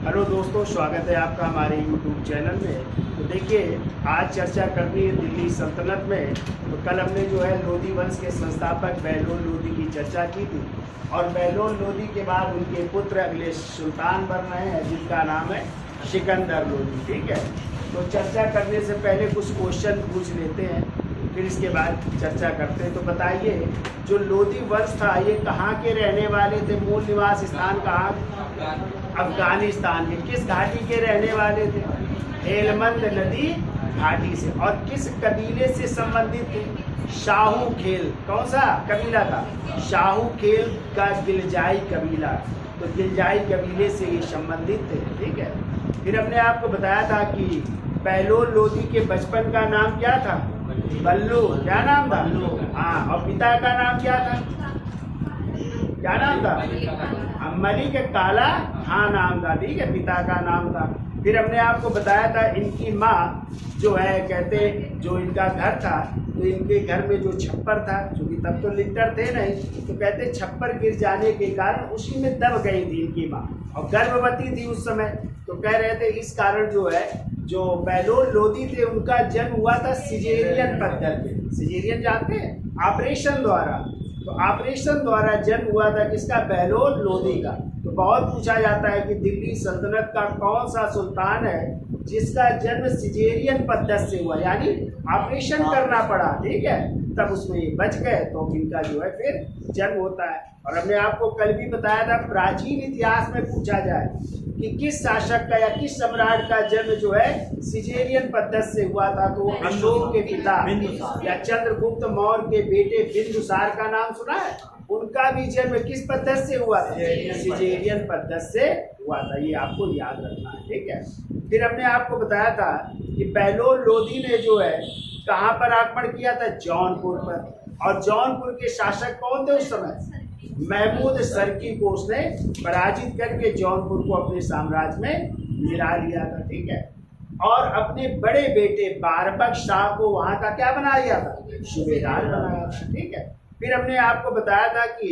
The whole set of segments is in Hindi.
हेलो दोस्तों, स्वागत है आपका हमारे YouTube चैनल में। तो देखिए, आज चर्चा करनी है दिल्ली सल्तनत में। तो कल हमने जो है लोधी वंश के संस्थापक बहलोल लोधी की चर्चा की थी, और बहलोल लोधी के बाद उनके पुत्र अगले सुल्तान बन रहे हैं, जिनका नाम है सिकंदर लोधी। ठीक है, तो चर्चा करने से पहले कुछ क्वेश्चन पूछ लेते हैं, फिर इसके बाद चर्चा करते हैं। तो बताइए, जो लोधी वंश था ये कहाँ के रहने वाले थे? मूल निवास स्थान कहाँ? अफगानिस्तान के। किस घाटी के रहने वाले थे? हेलमंद नदी घाटी से। और किस कबीले से संबंधित थे? शाहू खेल। कौन सा कबीला था? शाहू खेल का गिलजाई कबीला। तो गिलजाई कबीले से ये संबंधित थे। ठीक है, फिर हमने आपको बताया था कि बहलोल लोधी के बचपन का नाम क्या था? बल्लू। क्या नाम था? हाँ, और पिता का नाम क्या था? क्या नाम था? मलिक काला खां नाम था। ठीक है, पिता का नाम था। फिर हमने आपको बताया था इनकी माँ जो है, कहते जो इनका घर था, तो इनके घर में जो छप्पर था, क्योंकि तब तो लिंटर थे नहीं, तो कहते छप्पर गिर जाने के कारण उसी में दब गई थी इनकी माँ, और गर्भवती थी उस समय। तो कह रहे थे इस कारण जो है, जो बहलोल लोधी थे उनका जन्म हुआ था सिजेरियन पद्धति। सिजेरियन जानते हैं? ऑपरेशन द्वारा। तो ऑपरेशन द्वारा जन्म हुआ था किसका? बहलोल लोधी का। तो बहुत पूछा जाता है कि दिल्ली सल्तनत का कौन सा सुल्तान है जिसका जन्म सिजेरियन पद्धति से हुआ, यानी ऑपरेशन करना पड़ा। ठीक है, तब उसमें ये बच गए, तो इनका जो है फिर जन्म होता है। और हमने आपको कल भी बताया था, प्राचीन इतिहास में पूछा जाए कि किस शासक का या किस सम्राट का जन्म जो है सिजेरियन पद्धति से हुआ था, तो अशोक के पिता या चंद्रगुप्त मौर्य के बेटे बिंदुसार का नाम सुना है? उनका भी जन्म किस पद्धति से हुआ था? सिजेरियन पद्धति से हुआ था। ये आपको याद रखना है। ठीक है, फिर हमने आपको बताया था कि बहलोल लोधी ने जो है कहाँ पर आक्रमण किया था? जौनपुर पर। और जौनपुर के शासक कौन थे उस समय? महमूद सरकी को उसने पराजित करके जौनपुर को अपने साम्राज्य में मिला लिया था। ठीक है, और अपने बड़े बेटे बारबक शाह को वहां का क्या बना दिया था? सूबेदार बनाया था। ठीक है, फिर हमने आपको बताया था कि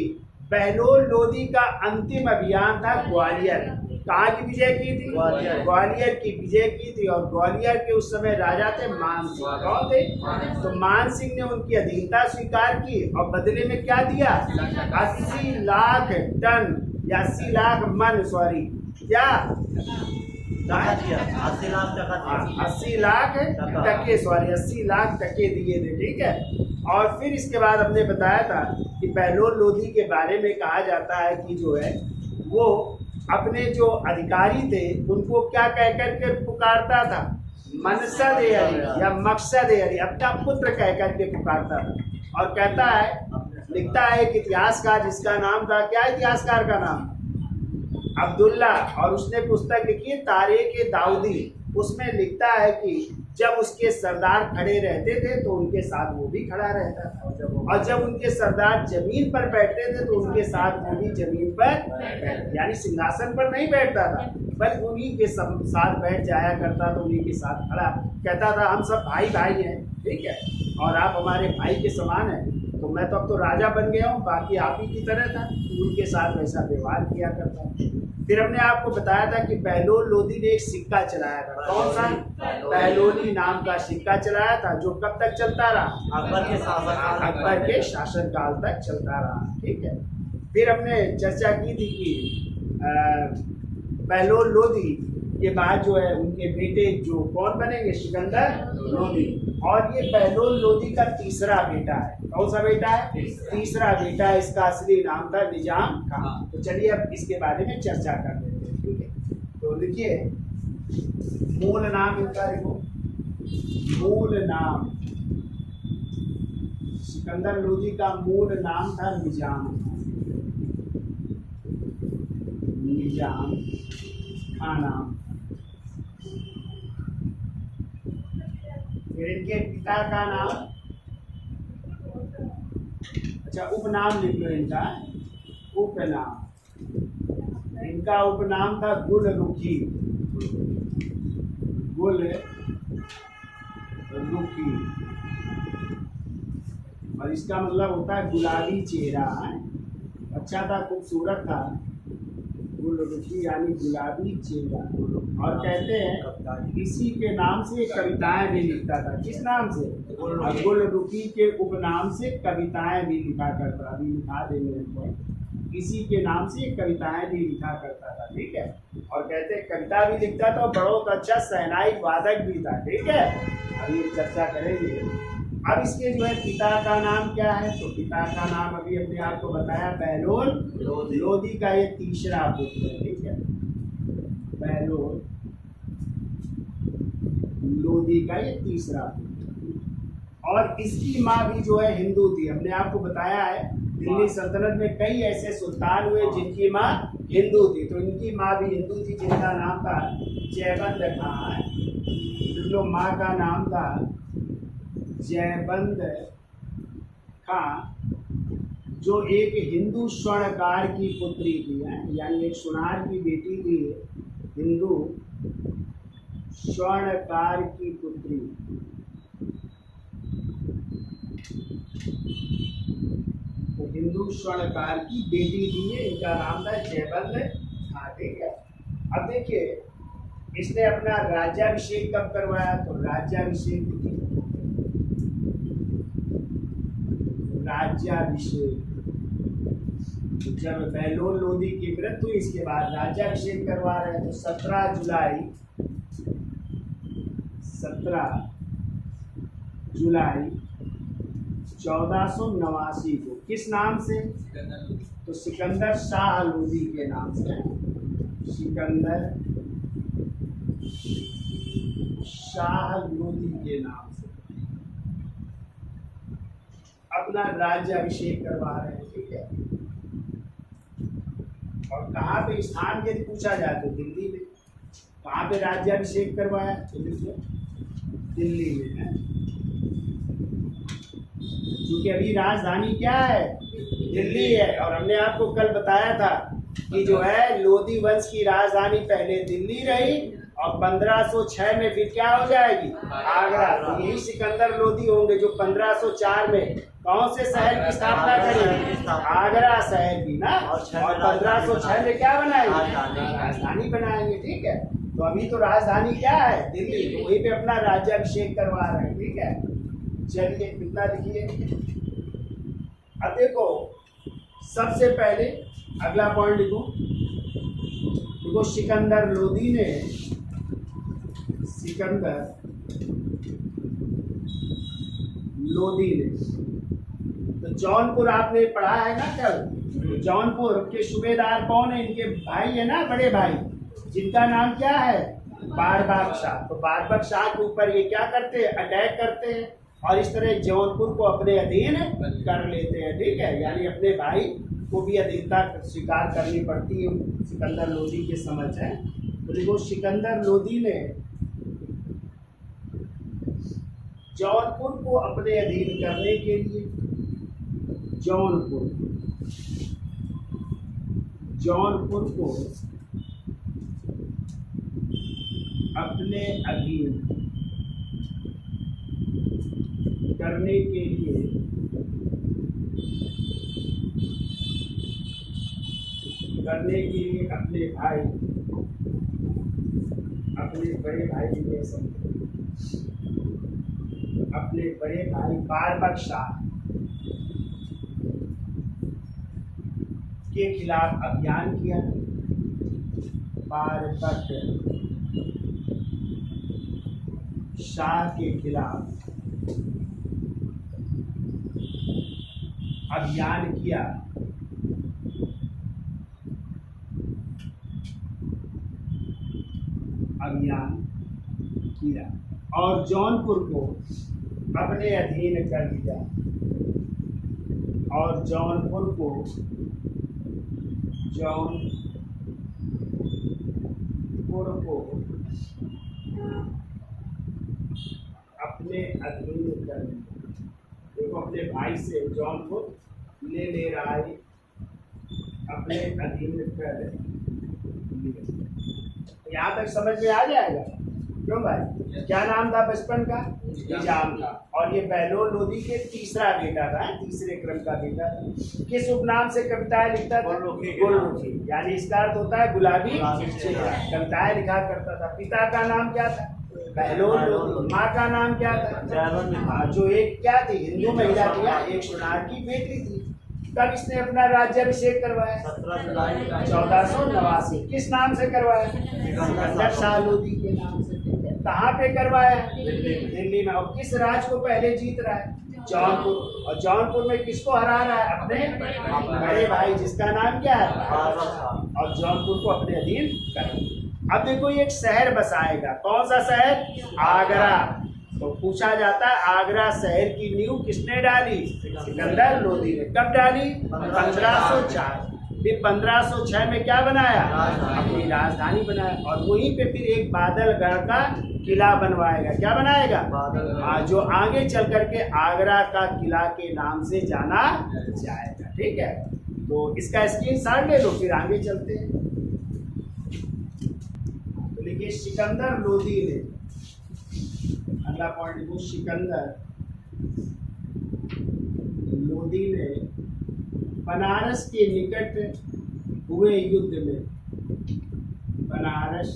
बहलोल लोधी का अंतिम अभियान था ग्वालियर। कहाँ की विजय की थी? ग्वालियर की विजय की थी। और ग्वालियर के उस समय राजा थे मान सिंह। कौन थे? तो मान सिंह ने उनकी अधीनता स्वीकार की, और बदले में क्या दिया? 80 लाख टन या 80 लाख मन, सॉरी, क्या 80 लाख टके, सॉरी 80 लाख टके दिए थे। ठीक है, और फिर इसके बाद हमने बताया था कि बहलोल लोधी के बारे में कहा जाता है कि जो है वो अपने जो अधिकारी थे उनको क्या कह करके पुकारता था? मनसद अली या मकसद अली, अपना पुत्र कह करके पुकारता था। और कहता है, लिखता है एक इतिहासकार जिसका नाम था, क्या इतिहासकार का नाम? अब्दुल्ला। और उसने पुस्तक लिखी है तारीख दाऊदी। उसमें लिखता है कि जब उसके सरदार खड़े रहते थे तो उनके साथ वो भी खड़ा रहता था, और जब उनके सरदार जमीन पर बैठते थे तो उनके साथ वो भी जमीन पर, यानी सिंहासन पर नहीं बैठता था, बल्कि उन्हीं के साथ बैठ जाया करता था, उन्हीं के साथ खड़ा। कहता था हम सब भाई भाई हैं, ठीक है, और आप हमारे भाई के समान हैं। तो मैं तो अब तो राजा बन गया हूँ, बाकी आप ही की तरह था। तो उनके साथ वैसा व्यवहार किया करता। फिर हमने आपको बताया था कि बहलोल लोधी ने एक सिक्का चलाया था। कौन सा? बहलोली नाम का सिक्का चलाया था, जो कब तक चलता रहा? अकबर के शासनकाल तक चलता रहा। ठीक है, फिर हमने चर्चा की थी कि बहलोल लोधी के बाद जो है उनके बेटे जो कौन बनेंगे? सिकंदर लोधी। और ये बहलोल लोधी का तीसरा बेटा है। कौन सा बेटा है? तीसरा बेटा है। इसका असली नाम था निजाम खां। तो चलिए अब इसके बारे में चर्चा कर लेते हैं। ठीक है, तो लिखिए मूल नाम इनका, देखो मूल नाम सिकंदर लोधी का मूल नाम था निजाम खां नाम। फिर इनके पिता का नाम, अच्छा उपनाम लिख लो इनका, उपनाम। इनका उपनाम था गुलरुखी। और इसका मतलब होता है गुलाबी चेहरा। अच्छा था, खूबसूरत था। गुलरुखी यानी गुलाबी चेहरा। और कहते हैं इसी के नाम से कविताएं भी लिखता था। किस नाम से? गुलरुखी के उपनाम से कविताएं भी लिखा करता। अभी लिखा देंगे इनको। इसी के नाम से कविताएं भी लिखा करता था। ठीक है। और कहते हैं कविता भी लिखता था और बहुत अच्छा शहनाई वादक भी था। ठीक है। अभी चर्चा करेंगे। अब इसके जो है पिता का नाम क्या है? तो पिता का नाम अभी अपने आप को बताया, बहलोल लोधी का ये तीसरा पुत्र है। ठीक है। बहलोल लोधी का ये तीसरा पुत्र। और इसकी माँ भी जो है हिंदू थी। हमने आपको बताया है दिल्ली सल्तनत में कई ऐसे सुल्तान हुए जिनकी माँ हिंदू थी। तो इनकी माँ भी हिंदू थी जिनका नाम था जयबंद खां। जो माँ का नाम था जयबंद खां, जो एक हिंदू स्वर्णकार की पुत्री थी, यानी एक सुनार की बेटी थी, हिंदू स्वर्णकार की पुत्री। तो हिंदू स्वर्णकार की बेटी थी ये, इनका नाम था जयबंद खां। ठीक है। अब देखिए इसने अपना राज्याभिषेक कब करवाया? तो राज्याभिषेक जब बहलोल लोधी की मृत्यु हुई, इसके बाद राज्याभिषेक करवा रहे हैं। तो 17 जुलाई 1489 को किस नाम से? तो सिकंदर शाह लोधी के नाम से। सिकंदर शाह लोधी के नाम से अपना राज्याभिषेक करवा रहे हैं। ठीक है। और कहाँ पे स्थान यदि पूछा जाए तो दिल्ली में। कहाँ पे राज्याभिषेक करवाया? दिल्ली में है। क्योंकि अभी राजधानी क्या है? दिल्ली है। और हमने आपको कल बताया था कि जो है लोधी वंश की राजधानी पहले दिल्ली रही और 1506 में फिर क्या हो जाएगी? आगरा। तो यही सिकंदर लोधी होंगे जो 1504 में कौन से शहर की स्थापना करेंगे? आगरा शहर की ना। और 1506 में क्या बनाएंगे? राजधानी बनाएंगे। ठीक है। तो अभी तो राजधानी क्या है? दिल्ली। तो वहीं पे अपना राज्याभिषेक करवा रहे हैं। ठीक है। चलिए कितना लिखिए। अब देखो सबसे पहले अगला पॉइंट लिखो। देखो सिकंदर लोधी ने तो जौनपुर आपने पढ़ा है ना कल। तो जौनपुर के सूबेदार कौन है? इनके भाई है ना, बड़े भाई, जिनका नाम क्या है? बारबक शाह। तो बारबक शाह के ऊपर ये क्या करते हैं? अटैक करते हैं और इस तरह जौनपुर को अपने अधीन कर लेते हैं। ठीक है। यानी अपने भाई को भी अधीनता स्वीकार करनी पड़ती है सिकंदर लोधी के समझ है। तो देखो सिकंदर लोधी ने जौनपुर को अपने अधीन करने के लिए जौनपुर को अपने अधीन करने के लिए अपने बड़े भाई के साथ अपने बड़े भाई बारबक शाह के खिलाफ अभियान किया। बारबक शाह के खिलाफ अभियान किया। और जौनपुर को अपने अधीन कर लिया। और जौनपुर को अपने अधीन कर लिया। देखो अपने भाई से जौनपुर ले रहा है, अपने अधीन कर लिया। यहाँ तक समझ में आ जाएगा। क्यों भाई, क्या नाम था बचपन का? निजाम था। और ये बहलोल लोधी के तीसरा बेटा था, तीसरे क्रम का बेटा था। किस उपनाम से कविताएं लिखता था? गुलरुखी, यानी इसका अर्थ होता है गुलाबी चेहरा। कविताएं लिखा करता था। पिता का नाम क्या था? बहलोल लोधी। माँ का नाम क्या था? जो एक क्या थी, हिंदू महिला थी, एक सोनार की बेटी थी। कब इसने अपना राज्याभिषेक करवाया? 1489। किस नाम से करवाया? सिकंदर शाह लोधी के नाम से। कहाँ पे करवाया? दिल्ली में। और किस राज्य को पहले जीत रहा है? जौनपुर। और जौनपुर में किसको हरा रहा है? अपने बड़े भाई, जिसका नाम क्या है? और जौनपुर को अपने अधीन कर। अब देखो ये एक शहर बसाएगा, कौन सा शहर? आगरा। तो पूछा जाता है आगरा शहर की नींव किसने डाली? सिकंदर लोधी ने। कब डाली? 1504। फिर 1506 में क्या बनाया? अपनी राजधानी बनाया। और वहीं पे फिर एक बादलगढ़ का किला बनवाएगा। क्या बनाएगा? जो आगे चल करके आगरा का किला के नाम से जाना जाएगा। ठीक है, तो इसका स्क्रीनशॉट ले लो, फिर आगे चलते हैं। तो देखिए सिकंदर लोधी ने, अगला पॉइंट देखो, सिकंदर लोधी ने बनारस के निकट हुए युद्ध में, बनारस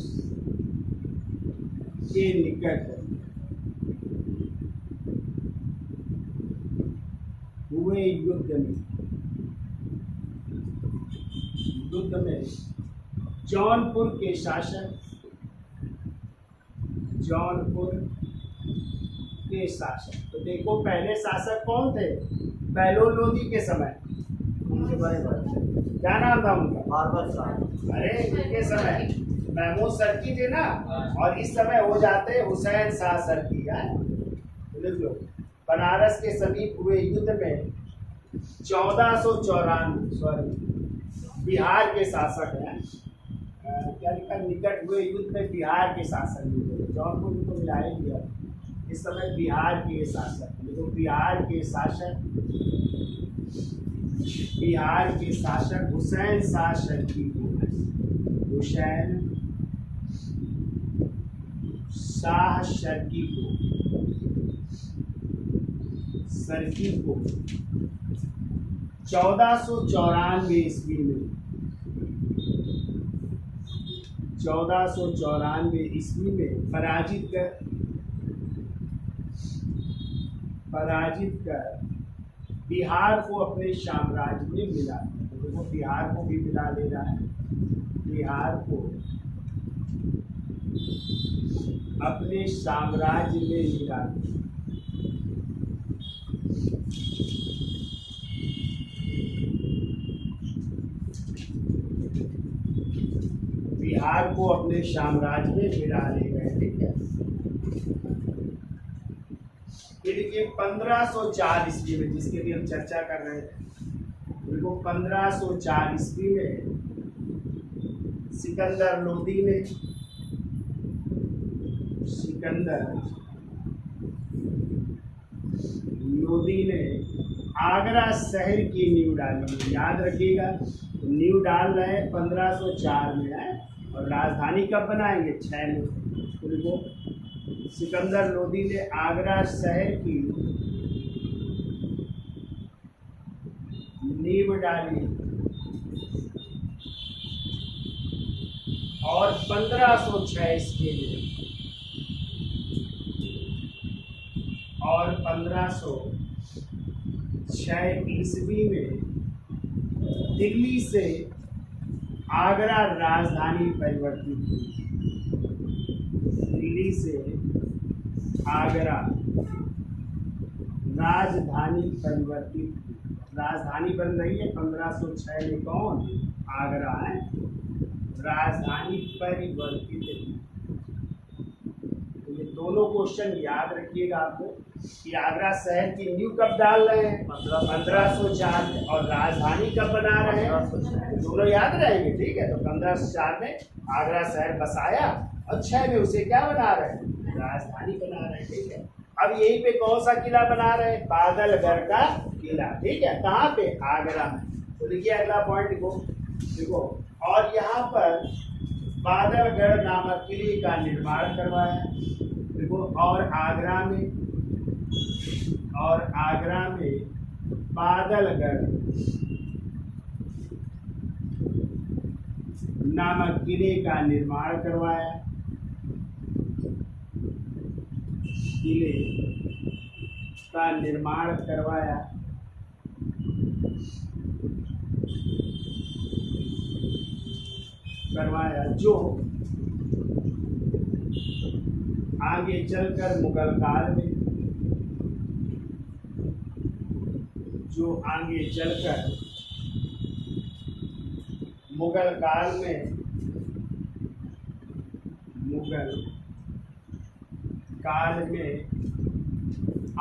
के निकट हुए युद्ध में जौनपुर के शासक, तो देखो पहले शासक कौन थे? बहलोल लोधी के समय उनके बड़े भाई, क्या नाम था उनका? बाबर शाह। अरे उनके समय महमूद सरकी थे ना, और इस समय हो जाते हुसैन शाह सरकी। लिख लो, बनारस के समीप हुए युद्ध में 1494, सॉरी बिहार के शासक हैं, क्या लिखा? निकट हुए युद्ध में बिहार के शासक। जौनपुर में तो मिला ही दिया। इस समय बिहार के शासक, देखो बिहार के शासक हुसैन शाह सरकी, हुसैन शाह सरकी को 1494 ईस्वी में, 1494 ईस्वी में पराजित कर बिहार को अपने साम्राज्य में मिला। तो बिहार को भी मिला ले रहा है, बिहार को अपने साम्राज्य में मिला। बिहार को अपने साम्राज्य में मिला ले गए। ठीक है, देखिए 1504 ईस्वी में, जिसके लिए हम चर्चा कर रहे थे, देखो 1504 ईस्वी में सिकंदर लोधी ने आगरा शहर की नींव डाली। याद रखिएगा, नींव डाल रहे हैं 1504 में है, और राजधानी कब बनाएंगे? 6 में। तो देखो सिकंदर लोधी ने आगरा शहर की नींव डाली और 1506 ईस्वी में, और 1506 ईस्वी में दिल्ली से आगरा राजधानी परिवर्तित हुई। दिल्ली से आगरा राजधानी परिवर्तित, राजधानी बन रही है 1506 में। कौन? आगरा है, राजधानी परिवर्तित। तो ये दोनों क्वेश्चन याद रखिएगा आपको कि आगरा शहर की नींव कब डाल रहे हैं? 1504 में। और राजधानी कब बना रहे हैं? दोनों याद रहेंगे। ठीक है, तो 1504 में आगरा शहर बसाया, और 6 में उसे क्या बना रहे हैं? राजधानी बना रहे हैं। ठीक है, अब यहीं पे कौन सा किला बना रहे हैं? बादलगढ़ का किला। ठीक है, कहाँ पे? आगरा में। तो देखिए अगला पॉइंट देखो, और यहाँ पर बादलगढ़ नामक किले का निर्माण करवाया। देखो, और आगरा में बादलगढ़ नामक किले का निर्माण करवाया। किले का निर्माण करवाया। जो आगे चलकर मुगल काल में मुगल काल में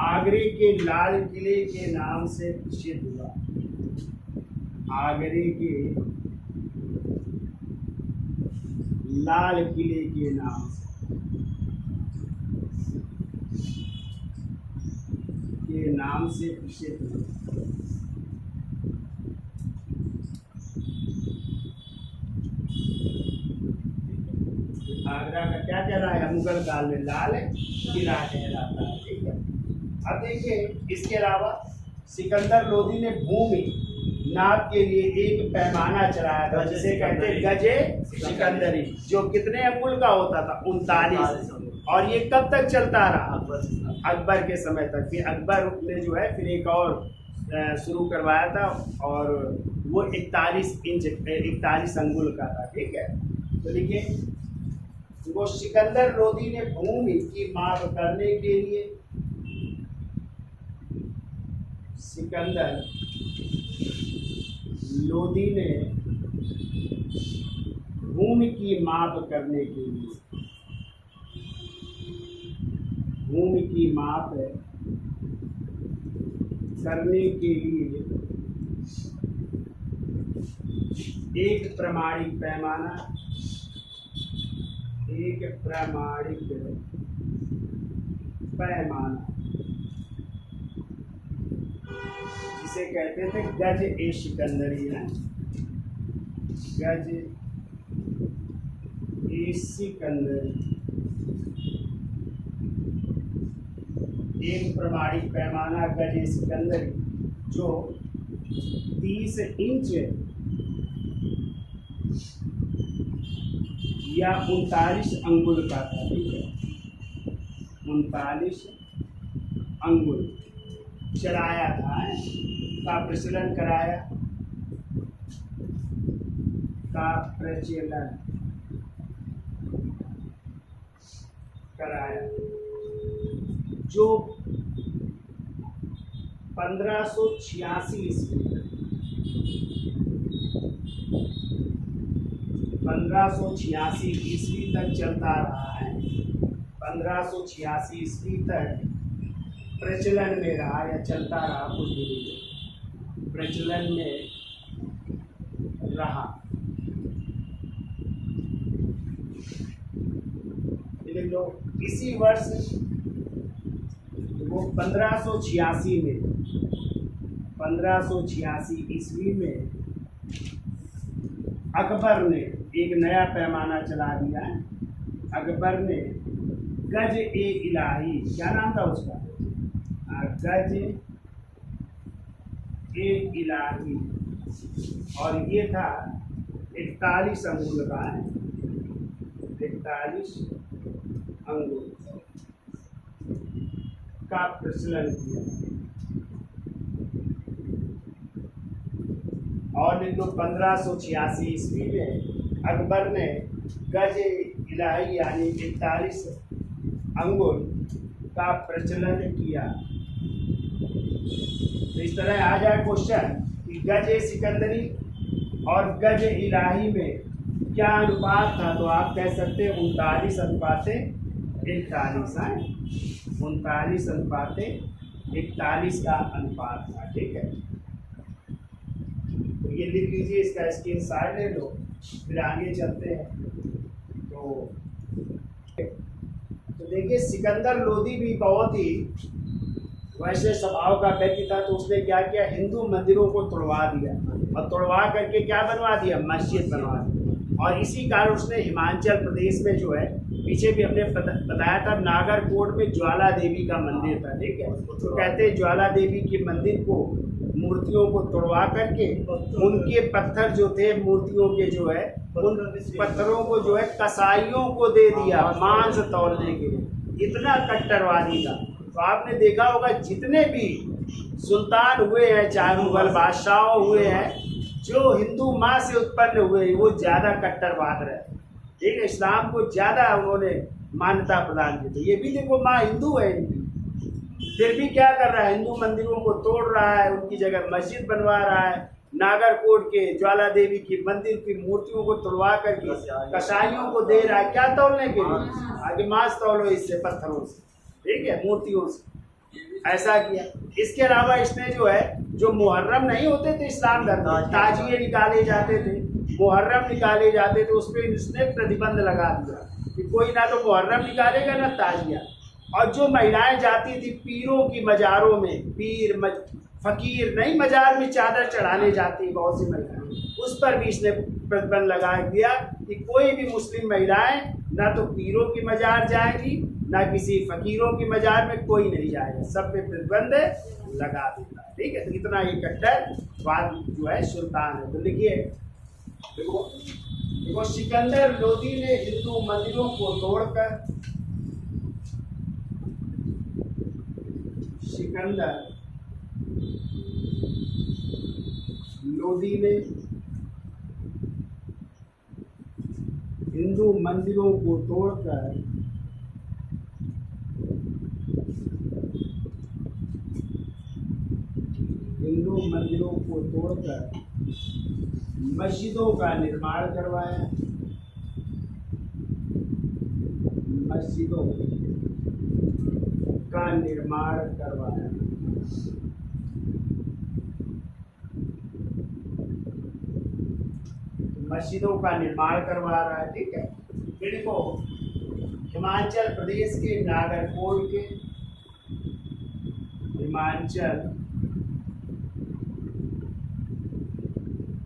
आगरे के लाल किले के नाम से प्रसिद्ध हुआ। आगरे के लाल किले के नाम से प्रसिद्ध हुआ। आगरा का क्या कहलाया? मुगल काल में लाल किला कहलाता है। ठीक है। अब देखिए, इसके अलावा सिकंदर लोदी ने भूमि नाप के लिए एक पैमाना चलाया था, जिसे कहते हैं गजे सिकंदरी, जो कितने अंगुल का होता था? 39। और ये कब तक चलता रहा? अकबर के समय तक। फिर अकबर ने जो है फिर एक और शुरू करवाया था, और वो 41 अंगुल का था। ठीक है। तो देखिए, वो सिकंदर लोदी ने भूमि की माप करने के लिए सिकंदर लोदी ने भूमि की माप करने के लिए एक प्रमाणिक पैमाना जिसे कहते थे गज ए सिकंदरी है। गज ए सिकंदरी एक प्रमाणिक पैमाना गज ए सिकंदरी, जो 30 इंच या 39 अंगुल का था। ठीक है। 39 अंगुल चलाया था, का प्रचलन कराया, जो 1586 ईस्वी 1586 ईस्वी तक चलता रहा है। 1586 ईस्वी तक प्रचलन में रहा या चलता रहा, कुछ भी प्रचलन में रहा। लेकिन लोग इसी वर्ष वो 1586 ईस्वी में अकबर ने एक नया पैमाना चला दिया है। अकबर ने गज ए इलाही, क्या नाम था उसका? गज ए इलाही, और ये था 41 अंगुल का है। 41 अंगुल का प्रचलन किया। और 1586 ईस्वी में अकबर ने गज इलाही यानी 41 अंगुल का प्रचलन किया। तो इस तरह आ जाए क्वेश्चन कि गज सिकंदरी और गज इलाही में क्या अनुपात था, तो आप कह सकते हैं 39:41 है। 39:41 का अनुपात था। ठीक है। तो ये लिख लीजिए, इसका स्क्रीनशॉट ले लो, फिर आगे चलते हैं। तो देखिए, सिकंदर लोदी भी बहुत ही वैसे स्वभाव का व्यक्ति था। तो उसने क्या किया, हिंदू मंदिरों को तोड़वा दिया, और तोड़वा करके क्या बनवा दिया? मस्जिद बनवा दिया। और इसी कारण उसने हिमाचल प्रदेश में जो है, पीछे भी हमने बताया था, नागरकोट में ज्वाला देवी का मंदिर था, ठीक है। तो कहते हैं ज्वाला देवी के मंदिर को, मूर्तियों को तोड़वा करके उनके पत्थर जो थे मूर्तियों के जो है, उन पत्थरों को जो है कसाईयों को दे दिया मांस तौलने के लिए। इतना कट्टरवादी था। तो आपने देखा होगा जितने भी सुल्तान हुए हैं, चाहे मुगल बादशाह हुए हैं, जो हिंदू माँ से उत्पन्न हुए वो ज़्यादा कट्टरवाद रहे, ठीक है। इस्लाम को ज़्यादा उन्होंने मान्यता प्रदान की थी। ये भी देखो माँ हिंदू है इनकी, फिर भी क्या कर रहा है, हिंदू मंदिरों को तोड़ रहा है, उनकी जगह मस्जिद बनवा रहा है। नागरकोट के ज्वाला देवी की मंदिर की मूर्तियों को तोड़वा करके कसाईयों को दे रहा है, क्या तौलने के लिए, आगे मांस तौलो इससे, पत्थरों से, ठीक है, मूर्तियों से। ऐसा किया। इसके अलावा इसने जो है, जो मुहर्रम नहीं होते थे इस्लाम धर्म में, ताजिए निकाले जाते थे, मुहर्रम निकाले जाते थे, उस पर इसने प्रतिबंध लगा दिया कि कोई ना तो मुहर्रम निकालेगा ना ताजिया। और जो महिलाएं जाती थी पीरों की मज़ारों में, फकीर नहीं मज़ार में चादर चढ़ाने जाती बहुत सी महिलाएं, उस पर भी इसने प्रतिबंध लगा दिया कि कोई भी मुस्लिम महिलाएं ना तो पीरों की मज़ार जाएगी, ना किसी फकीरों की मज़ार में कोई नहीं जाएगा, सब पे प्रतिबंध लगा देता है, ठीक है। तो इतना ये कट्टरवाद जो है सुल्तान है। तो लिखिए, देखो सिकंदर लोदी ने हिंदू मंदिरों को तोड़कर, सिकंदर लोदी ने हिंदू मंदिरों को तोड़कर मस्जिदों का निर्माण करवाया, मस्जिदों का निर्माण करवाया। मस्जिदों का निर्माण करवा रहा है, ठीक है। फिर देखो हिमाचल प्रदेश के नागरकोट के, हिमाचल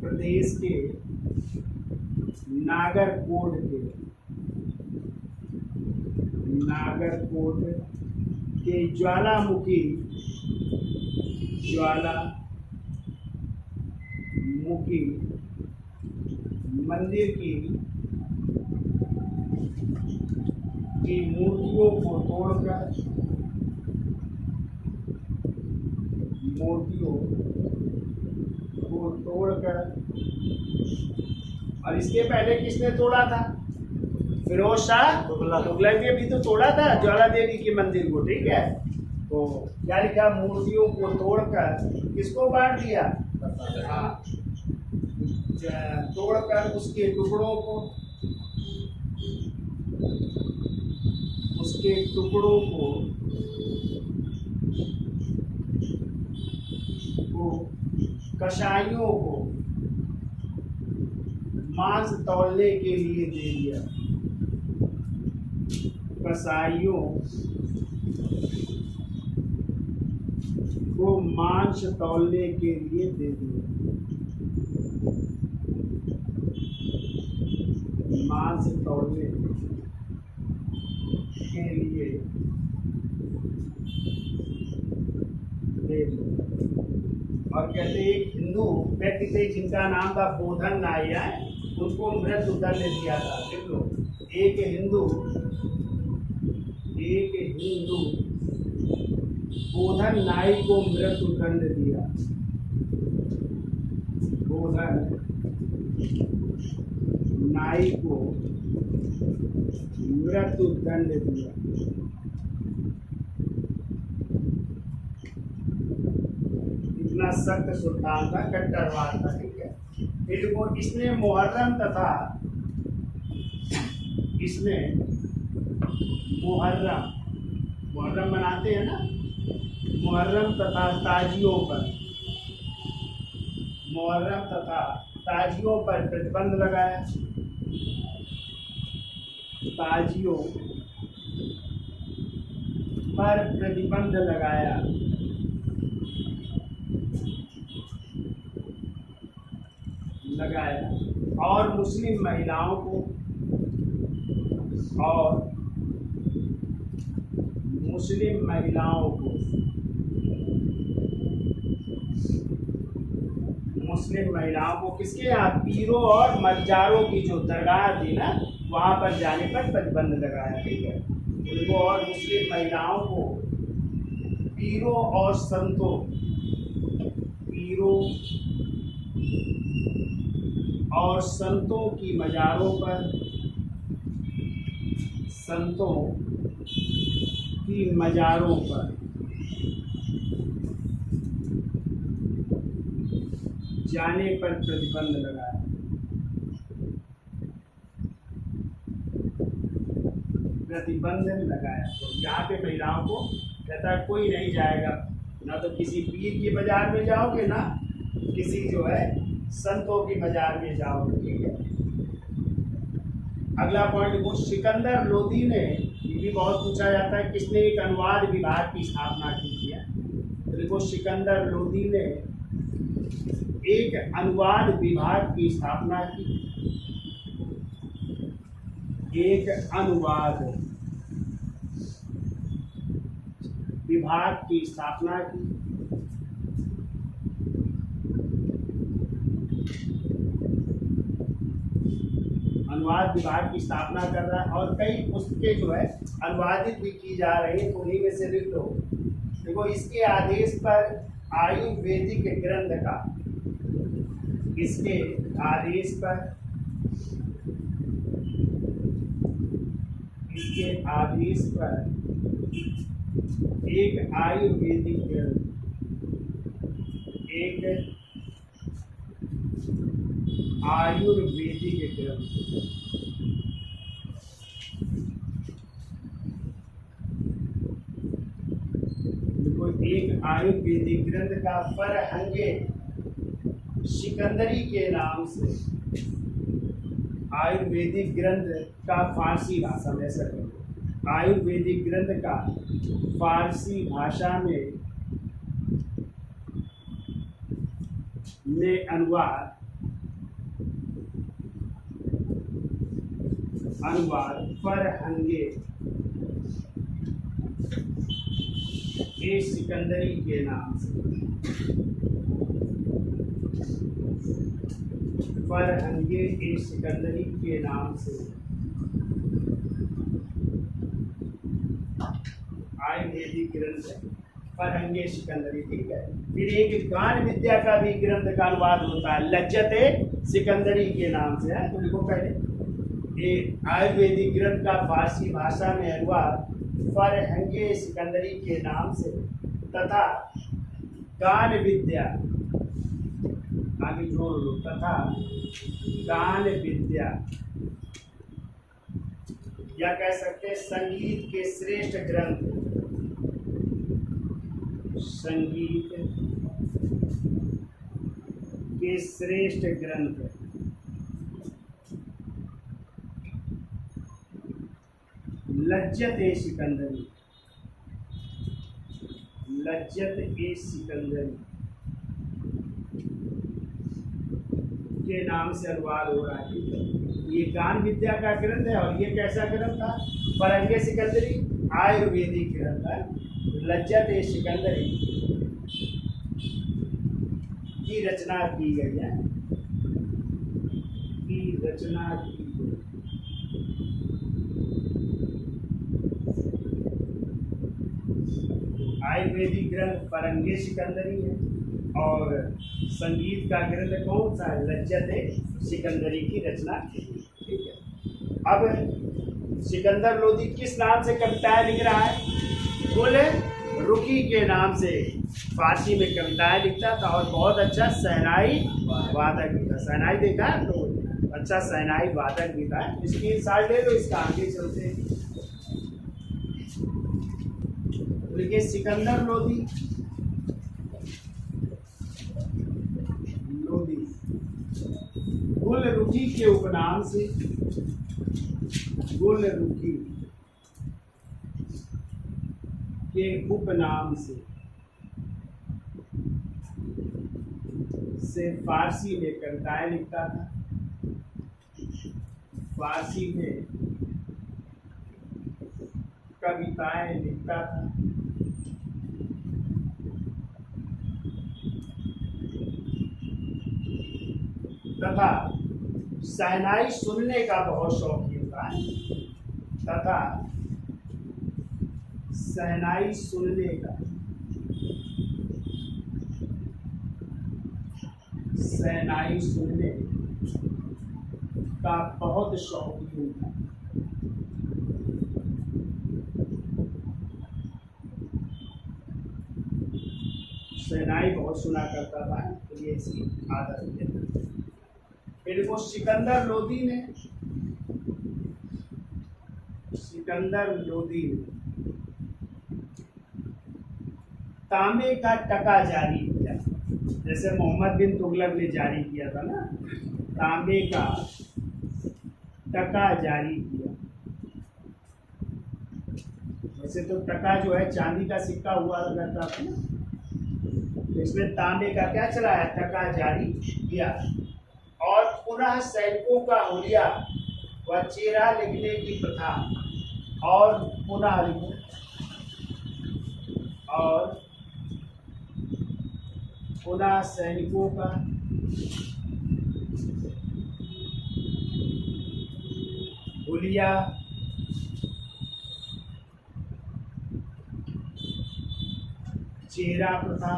प्रदेश के नागरकोट के ज्वालामुखी मंदिर की मूर्तियों को तोड़कर, और इसके पहले किसने तोड़ा था, फिरोज शाह तुगलक ने भी तो तोड़ा था ज्वाला देवी के मंदिर को, ठीक है। तो क्या लिखा, मूर्तियों को तोड़कर किसको बांट दिया, हाँ, तोड़कर उसके टुकड़ों को कसाईयों को मांस तौलने के लिए दे दिया, कसाईयों को मांस तौलने के लिए दे दिया, मांस तौलने के लिए दे दिया। और कहते एक हिंदू व्यक्ति थे जिनका नाम था बोधन नाया, उनको मृत्यु दंड दिया था। देख लो, एक हिंदू बोधन नाई को मृत्यु दंड दिया, बोधन नाई को मृत्यु दंड दिया। इतना सख्त सुल्तान था, कट्टरवाद था, ठीक है। फिर वो इसने मुहर्रम मनाते हैं ना, मुहर्रम तथा ताजियों पर प्रतिबंध लगाया, ताजियों पर प्रतिबंध लगाया। और मुस्लिम महिलाओं को किसके यहाँ पीरों और मज्जारों की जो दरगाह थी ना, वहाँ पर जाने पर प्रतिबंध लगाया। ठीक है, उनको और मुस्लिम महिलाओं को पीरों और संतों की मज़ारों पर जाने पर प्रतिबंध लगाया। तो यहाँ पे महिलाओं को कहता है कोई नहीं जाएगा, ना तो किसी पीर की बाजार में जाओगे, ना किसी जो है संतों की बाजार में जाओगे। ठीक है, अगला पॉइंट वो सिकंदर लोदी ने, ये भी बहुत पूछा जाता है, किसने एक अनुवाद विभाग की स्थापना की है। तो देखो सिकंदर लोदी ने एक अनुवाद विभाग की स्थापना की। एक अनुवाद विभाग की स्थापना की। अनुवाद विभाग की स्थापना कर रहा है और कई पुस्तकें जो है अनुवादित भी की जा रही है, तो उन्हीं में से लिख लो। देखो इसके आदेश पर आयुर्वेदिक ग्रंथ का, इसके आदेश पर एक आयुर्वेदिक ग्रंथ, देखो एक आयुर्वेदिक ग्रंथ का फरहंगे सिकंदरी के नाम से, आयुर्वेदिक ग्रंथ का फारसी भाषा में, ऐसा करो, आयुर्वेदिक ग्रंथ का फारसी भाषा में अनुवाद फरहंगे ए सिकंदरी के नाम से, फरहंगे ए सिकंदरी के नाम से आयुर्वेदिक ग्रंथ है, फरहंगे सिकंदरी। ठीक है, फिर एक गान विद्या का भी ग्रंथ का अनुवाद होता है, लज्जत सिकंदरी के नाम से है। तो देखो पहले ये आयुर्वेदिक ग्रंथ का फारसी भाषा में अनुवाद फरहंगे सिकंदरी के नाम से, तथा गान विद्या, आगे जोड़ लो, तथा गान विद्या, या कह सकते हैं संगीत के श्रेष्ठ ग्रंथ, संगीत के श्रेष्ठ ग्रंथ लज्जत ए सिकंदरी, लज्जत ए सिकंदरी के नाम से अनुवाद हो रहा है। ये गान विद्या का ग्रंथ है और ये कैसा ग्रंथ था? फरहंगे सिकंदरी आयुर्वेदिक ग्रंथ है। लज्जत ए सिकंदरी की रचना की गई है, की रचना की गई। आयुर्वेदिक ग्रंथ फरहंगे सिकंदरी है और संगीत का ग्रंथ कौन सा है? लज्जत सिकंदरी की रचना की। ठीक है, अब सिकंदर लोदी किस नाम से कविताएं लिख रहा है? बोले रुखी के नाम से फारसी में कविताएं लिखता था और बहुत अच्छा शहनाई वादक भी था। शहनाई देखा तो अच्छा शहनाई वादक भी था। इसकी साल ले लो, इसका आगे चलते हैं। देखिए सिकंदर लोदी गुलरुखी के उपनाम से, गुलरुखी के उपनाम से फारसी में कविताएं लिखता था। फारसी में कविताएं लिखता था। तथा शहनाई सुनने का बहुत शौकीन था। तथा शहनाई सुनने का बहुत शौकीन था। शहनाई बहुत सुना करता था, तो ये इसकी आदत है। फिर वो सिकंदर लोदी ने तांबे का टका जारी किया, जैसे मोहम्मद बिन तुगलक ने जारी किया था ना, तांबे का टका जारी किया। वैसे तो टका जो है चांदी का सिक्का हुआ करता था ना, इसमें तांबे का क्या चला है, टका जारी किया। और पुनः सैनिकों का हुलिया व चेहरा लिखने की प्रथा और पुनः सैनिकों का हुलिया चेहरा प्रथा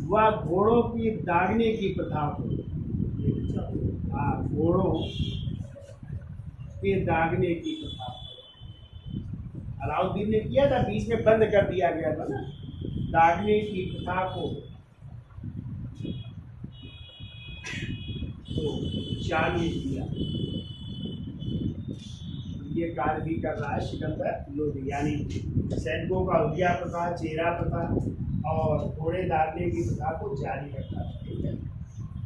व घोड़ों की दागने की प्रथा को, घोड़ों के दागने की प्रथा अलाउद्दीन ने किया था, बीच में बंद कर दिया गया था ना, दागने की प्रथा को तो चालू किया। ये कार्य भी कर रहा है सिकंदर लोदी, यानी सैनिकों का हुलिया प्रथा, चेहरा प्रथा और घोड़े दागने की प्रथा को जारी रखा। ठीक है।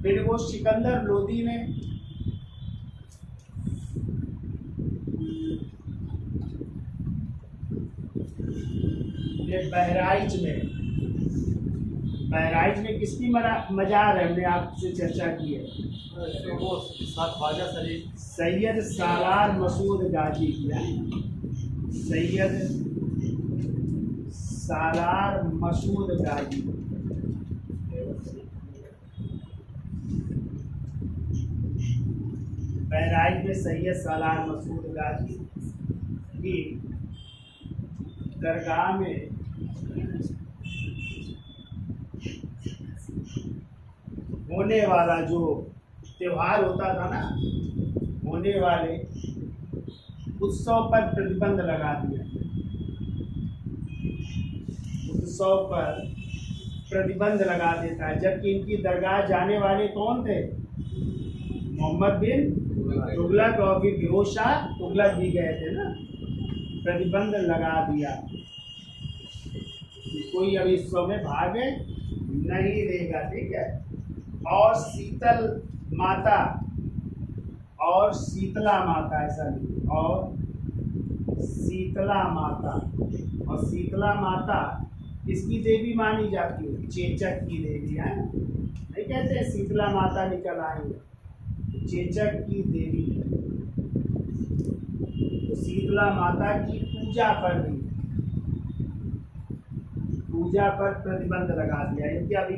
फिर वो सिकंदर लोदी ने बहराइच में किसकी मजार है, हमने आपसे चर्चा की है, सैयद सालार मसूद गाजी किया। सैयद सालार मसूद गाजी बहराइच में सैयद सालार मसूद गाजी की दरगाह में होने वाला जो त्योहार होता था ना, होने वाले उत्सव पर प्रतिबंध लगा दिया। उत्सव पर प्रतिबंध लगा देता है, जबकि इनकी दरगाह जाने वाले कौन थे, मोहम्मद बिन तुगलक और फिर फिरोज शाह तुगलक भी गए थे ना। प्रतिबंध लगा दिया, कोई अभी उत्सव में भाग नहीं लेगा। ठीक है। और शीतला माता ऐसा नहीं, और शीतला माता किसकी देवी मानी जाती है, चेचक की देवी है। नहीं कहते शीतला माता निकल आई, चेचक की देवी। तो शीतला माता की पूजा पर प्रतिबंध लगा दिया। इनकी अभी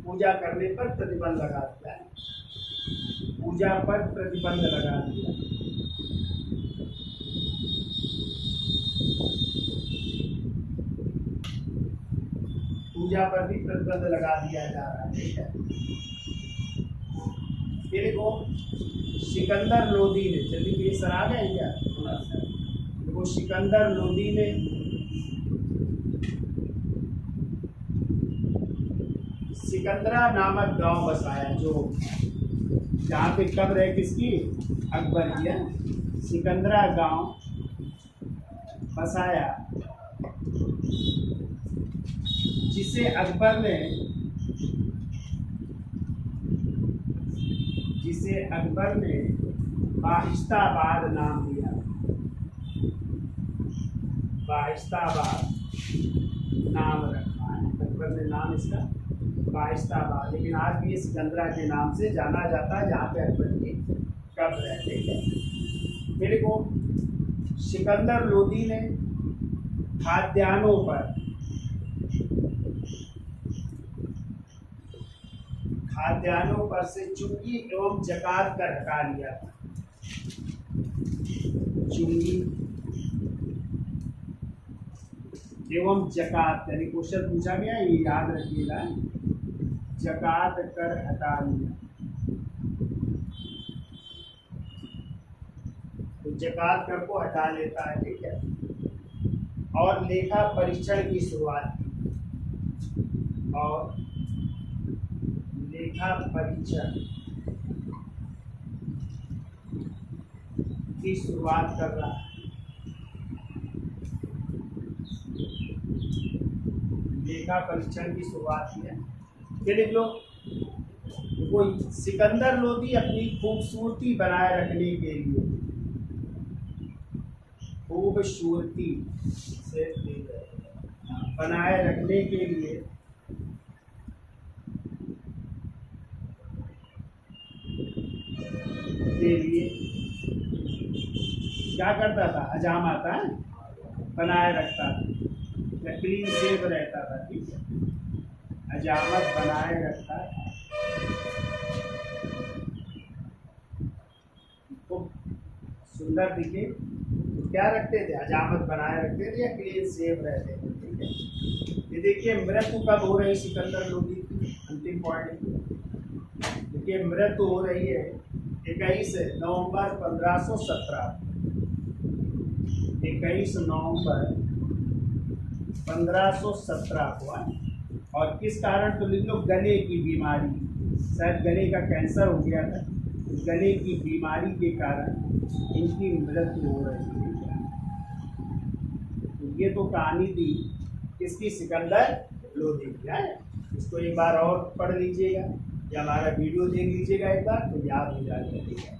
पूजा करने पर प्रतिबंध लगा दिया है, पूजा पर प्रतिबंध लगा दिया। पूजा पर भी प्रतिबंध लगा दिया जा रहा है। ठीक है। फिर वो सिकंदर लोदी ने, जल्दी ये सर आ गए क्या, वो सिकंदर लोदी ने सिकंदरा नामक गांव बसाया, जो जहाँ पे कब्र है किसकी, अकबर की है। सिकंदरा गांव बसाया, जिसे अकबर ने बाहिस्ताबाद नाम दिया। बाहिस्ताबाद नाम रखा है अकबर ने, नाम इसका बाहिस्ताबाद, लेकिन आज भी ये सिकंदरा के नाम से जाना जाता है, जहाँ पे अकबर की कब्र है। ठीक है, फिर को सिकंदर लोदी ने खाद्यान्नों पर से चुंगी एवं जकात कर हटा लिया था। चुंगी एवं जकात, यानी क्वेश्चन पूछा गया, ये याद रखिएगा, जकात कर हटा लिया। तो जकात कर को हटा लेता है। ठीक है, और लेखा परीक्षण की शुरुआत की, और लेखा परीक्षण की शुरुआत कर रहा है। लेखा परीक्षण की शुरुआत की है। फिर लिख लो, कोई सिकंदर लोदी अपनी खूबसूरती बनाए रखने के लिए, खूबसूरती से बनाए रखने के लिए क्या करता था? हजामत बनाए रखता था, या क्लीन शेव रहता था। ठीक है, हजामत बनाए रखता था, खूब सुंदर दिखे, तो क्या रखते थे? हजामत बनाए रखते थे या क्लीन शेव रहते थे। ठीक है, ये देखिए मृत्यु कब हो रही सिकंदर लोदी की, अंतिम पॉइंट देखिए, मृत्यु हो रही है 21 नवंबर 1517, 21 नवंबर 1517 को। और किस कारण? तो लिख लो, गले की बीमारी, शायद गले का कैंसर हो गया था, गले की बीमारी के कारण इनकी मृत्यु हो रही है। तो ये तो कहानी थी किसकी? सिकंदर लोदी की। इसको एक बार और पढ़ लीजिएगा या हमारा वीडियो देख लीजिएगा एक बार, तो याद हो जाएगा। ठीक है,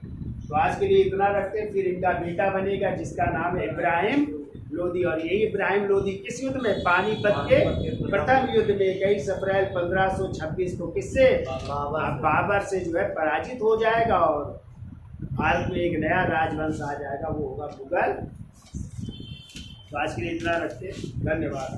तो आज के लिए इतना रखते हैं, फिर इनका बेटा बनेगा जिसका नाम है इब्राहिम लोदी। और यही इब्राहिम लोदी किस युद्ध में? पानीपत के प्रथम युद्ध में 21 अप्रैल 1526 को किससे? बाबर से जो है पराजित हो जाएगा, और भारत में एक नया राजवंश आ जाएगा, वो होगा मुगल। तो आज के लिए इतना रखते हैं, धन्यवाद।